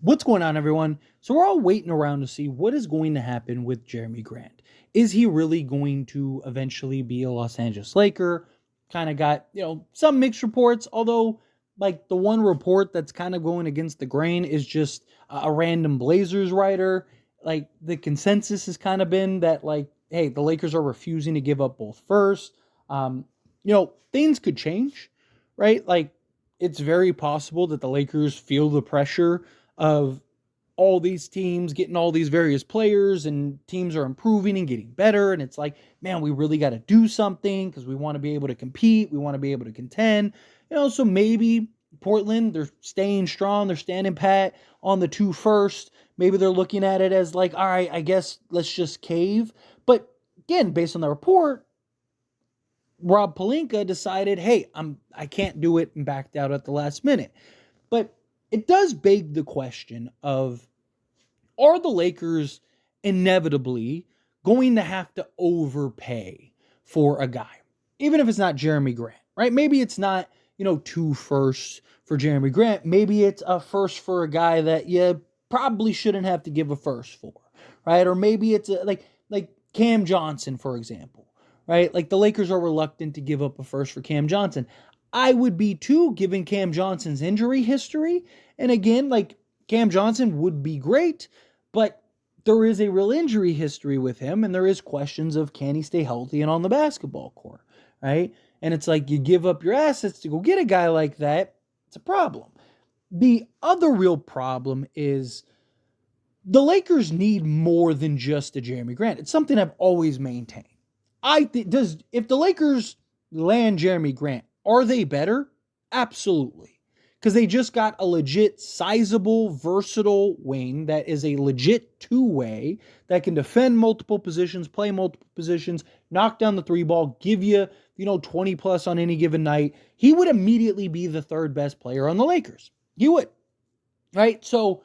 What's going on, everyone? So we're all waiting around to see what is going to happen with Jerami Grant. Is he really going to eventually be a Los Angeles Laker? Kind of got, some mixed reports, although like the one report that's kind of going against the grain is just a random Blazers writer. Like the consensus has kind of been that like, hey, the Lakers are refusing to give up both first. Things could change, right? Like it's very possible that the Lakers feel the pressure of all these teams getting all these various players and teams are improving and getting better. And it's like, man, we really got to do something because we want to be able to compete. We want to be able to contend, so maybe Portland, they're staying strong. They're standing pat on the 2 first. Maybe they're looking at it as like, all right, I guess let's just cave. But again, based on the report, Rob Pelinka decided, hey, I can't do it and backed out at the last minute. But it does beg the question of, are the Lakers inevitably going to have to overpay for a guy? Even if it's not Jerami Grant, right? Maybe it's not, 2 firsts for Jerami Grant. Maybe it's a first for a guy that you probably shouldn't have to give a first for, right? Or maybe it's like Cam Johnson, for example, right? Like the Lakers are reluctant to give up a first for Cam Johnson. I would be too, given Cam Johnson's injury history. And again, like Cam Johnson would be great, but there is a real injury history with him, and there is questions of can he stay healthy and on the basketball court, right? And it's like you give up your assets to go get a guy like that, it's a problem. The other real problem is the Lakers need more than just a Jerami Grant. It's something I've always maintained. If the Lakers land Jerami Grant, are they better? Absolutely. Because they just got a legit, sizable, versatile wing that is a legit two-way that can defend multiple positions, play multiple positions, knock down the 3 ball, give you, 20 plus on any given night. He would immediately be the 3rd best player on the Lakers. He would. Right? So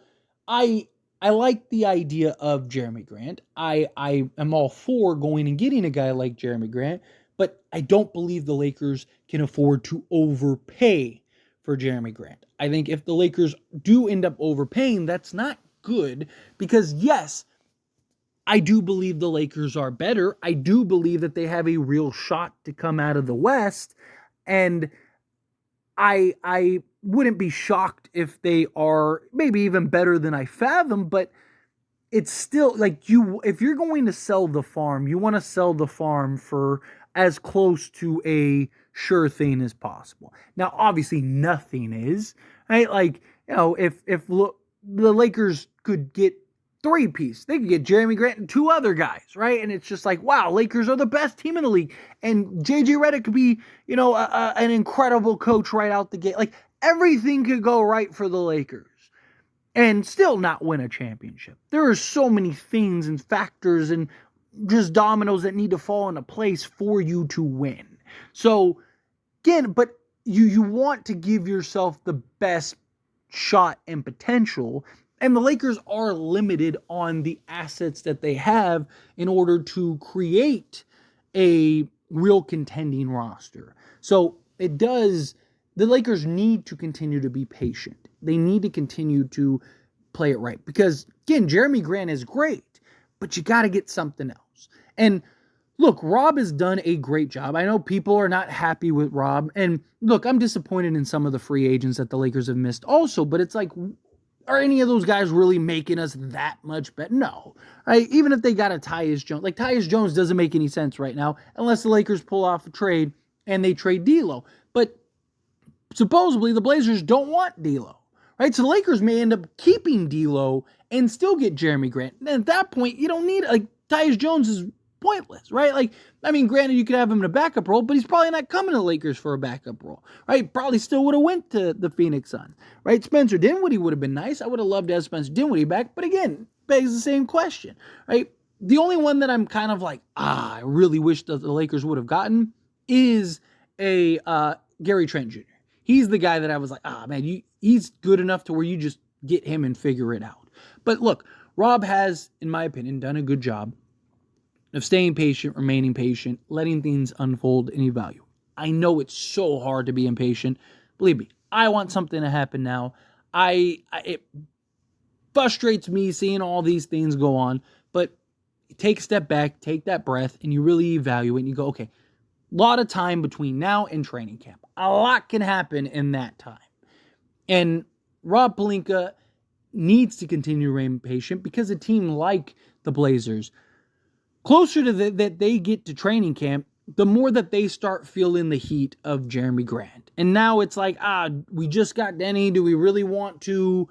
I like the idea of Jerami Grant. I am all for going and getting a guy like Jerami Grant, but I don't believe the Lakers can afford to overpay for Jerami Grant. I think if the Lakers do end up overpaying, that's not good because, yes, I do believe the Lakers are better. I do believe that they have a real shot to come out of the West, and I wouldn't be shocked if they are maybe even better than I fathom, but it's still like if you're going to sell the farm, you want to sell the farm for as close to a sure thing as possible. Now, obviously nothing is, right? Like, if the Lakers could get 3-piece, they could get Jerami Grant and 2 other guys, right? And it's just like, wow, Lakers are the best team in the league. And JJ Redick could be, an incredible coach right out the gate. Like everything could go right for the Lakers and still not win a championship. There are so many things and factors and just dominoes that need to fall into place for you to win. So again, but you want to give yourself the best shot and potential, and the Lakers are limited on the assets that they have in order to create a real contending roster. So the Lakers need to continue to be patient. They need to continue to play it right because, again, Jerami Grant is great, but you got to get something else. And look, Rob has done a great job. I know people are not happy with Rob. And look, I'm disappointed in some of the free agents that the Lakers have missed also, but it's like, are any of those guys really making us that much better? No. Right? Even if they got a Tyus Jones. Like, Tyus Jones doesn't make any sense right now unless the Lakers pull off a trade and they trade D'Lo. But supposedly the Blazers don't want D'Lo. Right? So the Lakers may end up keeping D'Lo and still get Jerami Grant. And at that point, you don't need, like, Tyus Jones is pointless, right? Like, I mean, granted, you could have him in a backup role, but he's probably not coming to the Lakers for a backup role, right? Probably still would have went to the Phoenix Suns, right? Spencer Dinwiddie would have been nice. I would have loved to have Spencer Dinwiddie back, but again, begs the same question, right? The only one that I'm kind of like, I really wish that the Lakers would have gotten is a Gary Trent Jr. He's the guy that I was like, man, he's good enough to where you just get him and figure it out. But look, Rob has, in my opinion, done a good job of staying patient, remaining patient, letting things unfold and evaluate. I know it's so hard to be impatient. Believe me, I want something to happen now. frustrates me seeing all these things go on. But take a step back, take that breath, and you really evaluate and you go, okay, a lot of time between now and training camp. A lot can happen in that time. And Rob Pelinka needs to continue to remain patient because a team like the Blazers, closer to that they get to training camp, the more that they start feeling the heat of Jerami Grant. And now it's like, we just got Denny. Do we really want to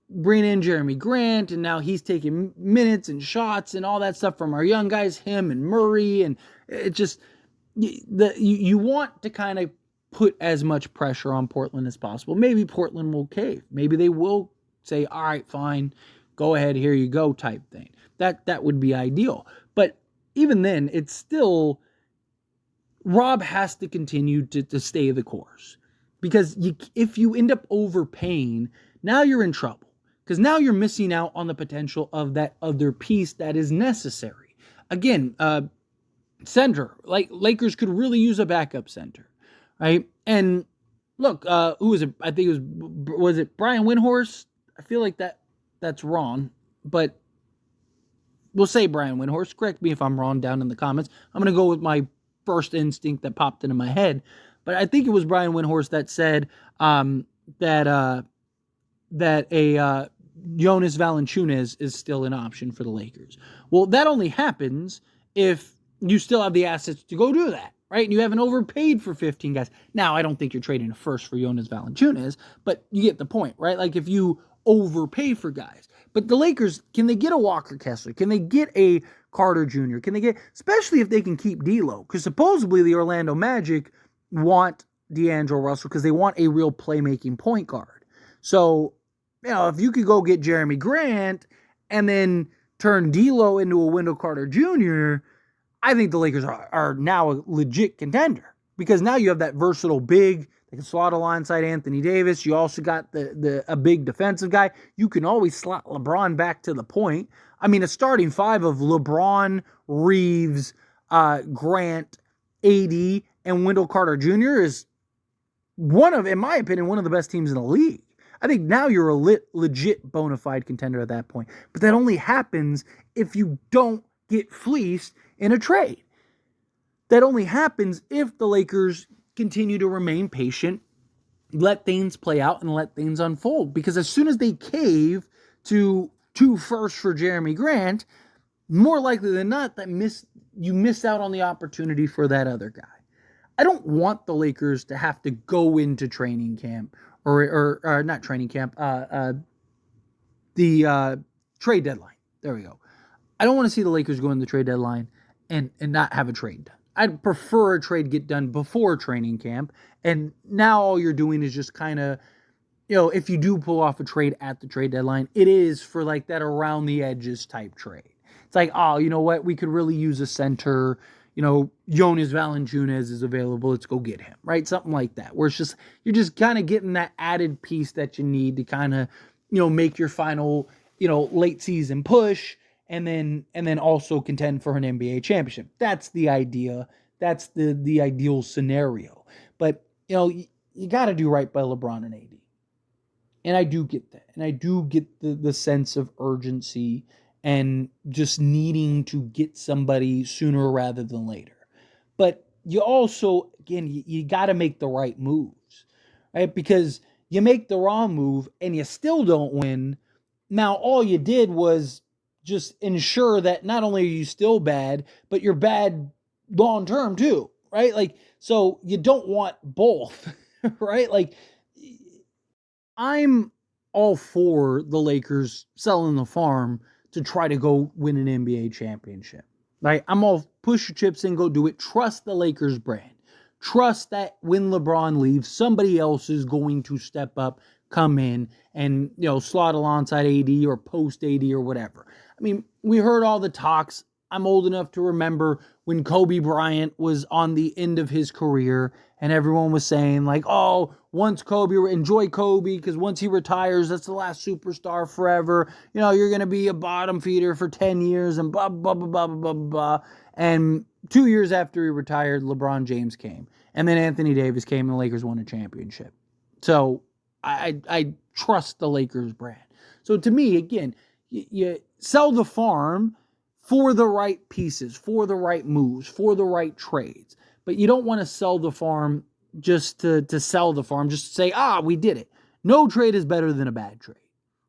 bring in Jerami Grant? And now he's taking minutes and shots and all that stuff from our young guys, him and Murray. And it just, you want to kind of put as much pressure on Portland as possible. Maybe Portland will cave. Maybe they will say, all right, fine, go ahead, here you go type thing. That would be ideal. But even then, it's still, Rob has to continue to stay the course. Because if you end up overpaying, now you're in trouble. Because now you're missing out on the potential of that other piece that is necessary. Again, center. Like, Lakers could really use a backup center. Right? And look, who was it? I think was it Brian Windhorst? I feel like that's wrong. But we'll say Brian Windhorst. Correct me if I'm wrong down in the comments. I'm going to go with my first instinct that popped into my head. But I think it was Brian Windhorst that said that Jonas Valanciunas is still an option for the Lakers. Well, that only happens if you still have the assets to go do that, right? And you haven't overpaid for 15 guys. Now, I don't think you're trading a first for Jonas Valanciunas, but you get the point, right? Like, if you overpay for guys. But the Lakers, can they get a Walker Kessler? Can they get a Carter Jr.? Can they get, especially if they can keep D'Lo? Because supposedly the Orlando Magic want D'Angelo Russell because they want a real playmaking point guard. So, if you could go get Jerami Grant and then turn D'Lo into a Wendell Carter Jr., I think the Lakers are now a legit contender because now you have that versatile big. They can slot alongside Anthony Davis. You also got a big defensive guy. You can always slot LeBron back to the point. I mean, a starting five of LeBron, Reeves, Grant, AD, and Wendell Carter Jr. is in my opinion, one of the best teams in the league. I think now you're a legit bona fide contender at that point. But that only happens if you don't get fleeced in a trade. That only happens if the Lakers continue to remain patient, let things play out, and let things unfold. Because as soon as they cave to 2 firsts for Jerami Grant, more likely than not, you miss out on the opportunity for that other guy. I don't want the Lakers to have to go into training camp or not training camp, the trade deadline. There we go. I don't want to see the Lakers go in the trade deadline and not have a trade done. I'd prefer a trade get done before training camp. And now all you're doing is just kind of, if you do pull off a trade at the trade deadline, it is for like that around the edges type trade. It's like, oh, you know what? We could really use a center. Jonas Valanciunas is available. Let's go get him, right? Something like that, where it's just, you're just kind of getting that added piece that you need to kind of, make your final, late season push and then also contend for an NBA championship. That's the idea. That's the ideal scenario. But, you got to do right by LeBron and AD. And I do get that. And I do get the sense of urgency and just needing to get somebody sooner rather than later. But you also, again, you got to make the right moves, right? Because you make the wrong move and you still don't win. Now, all you did was just ensure that not only are you still bad, but you're bad long term too, right? Like, so you don't want both, right? Like, I'm all for the Lakers selling the farm to try to go win an NBA championship, right? I'm all push your chips in, go do it. Trust the Lakers brand. Trust that when LeBron leaves, somebody else is going to step up, come in, and slot alongside AD or post AD or whatever. I mean, we heard all the talks. I'm old enough to remember when Kobe Bryant was on the end of his career and everyone was saying like, oh, enjoy Kobe because once he retires, that's the last superstar forever. You're going to be a bottom feeder for 10 years and blah, blah, blah, blah, blah, blah, blah. And 2 years after he retired, LeBron James came. And then Anthony Davis came and the Lakers won a championship. So I trust the Lakers brand. So to me, again, you sell the farm for the right pieces, for the right moves, for the right trades. But you don't want to sell the farm just to sell the farm, just to say, we did it. No trade is better than a bad trade,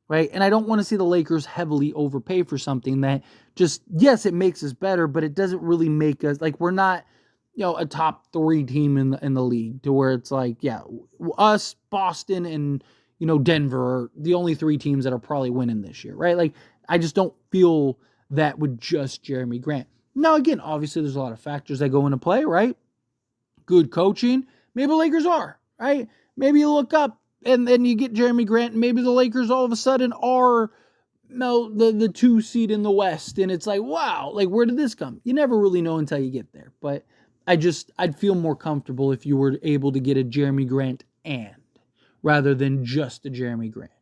right? And I don't want to see the Lakers heavily overpay for something that just, yes, it makes us better, but it doesn't really make us, like, we're not, a top 3 team in the league, to where it's like, us, Boston, and, Denver are the only 3 teams that are probably winning this year, right? Like, I just don't feel that with just Jerami Grant. Now, again, obviously there's a lot of factors that go into play, right? Good coaching. Maybe the Lakers are, right? Maybe you look up and then you get Jerami Grant, and maybe the Lakers all of a sudden are the 2 seed in the West, and it's like, wow, like, where did this come? You never really know until you get there. But I'd feel more comfortable if you were able to get a Jerami Grant rather than just a Jerami Grant.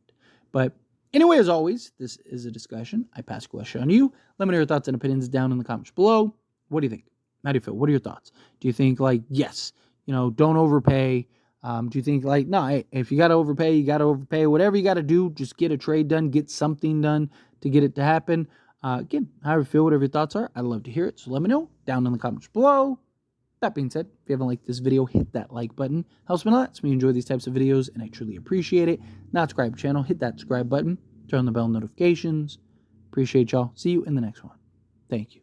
But anyway, as always, this is a discussion. I pass a question on you. Let me know your thoughts and opinions down in the comments below. What do you think? How do you feel? What are your thoughts? Do you think, like, yes, don't overpay? Do you think, like, no, hey, if you got to overpay, you got to overpay. Whatever you got to do, just get a trade done, get something done to get it to happen. Again, however you feel, whatever your thoughts are, I'd love to hear it. So let me know down in the comments below. That being said, if you haven't liked this video, hit that like button. Helps me a lot. It's me enjoy these types of videos, and I truly appreciate it. Not subscribe to the channel, hit that subscribe button. Turn on the bell notifications. Appreciate y'all. See you in the next one. Thank you.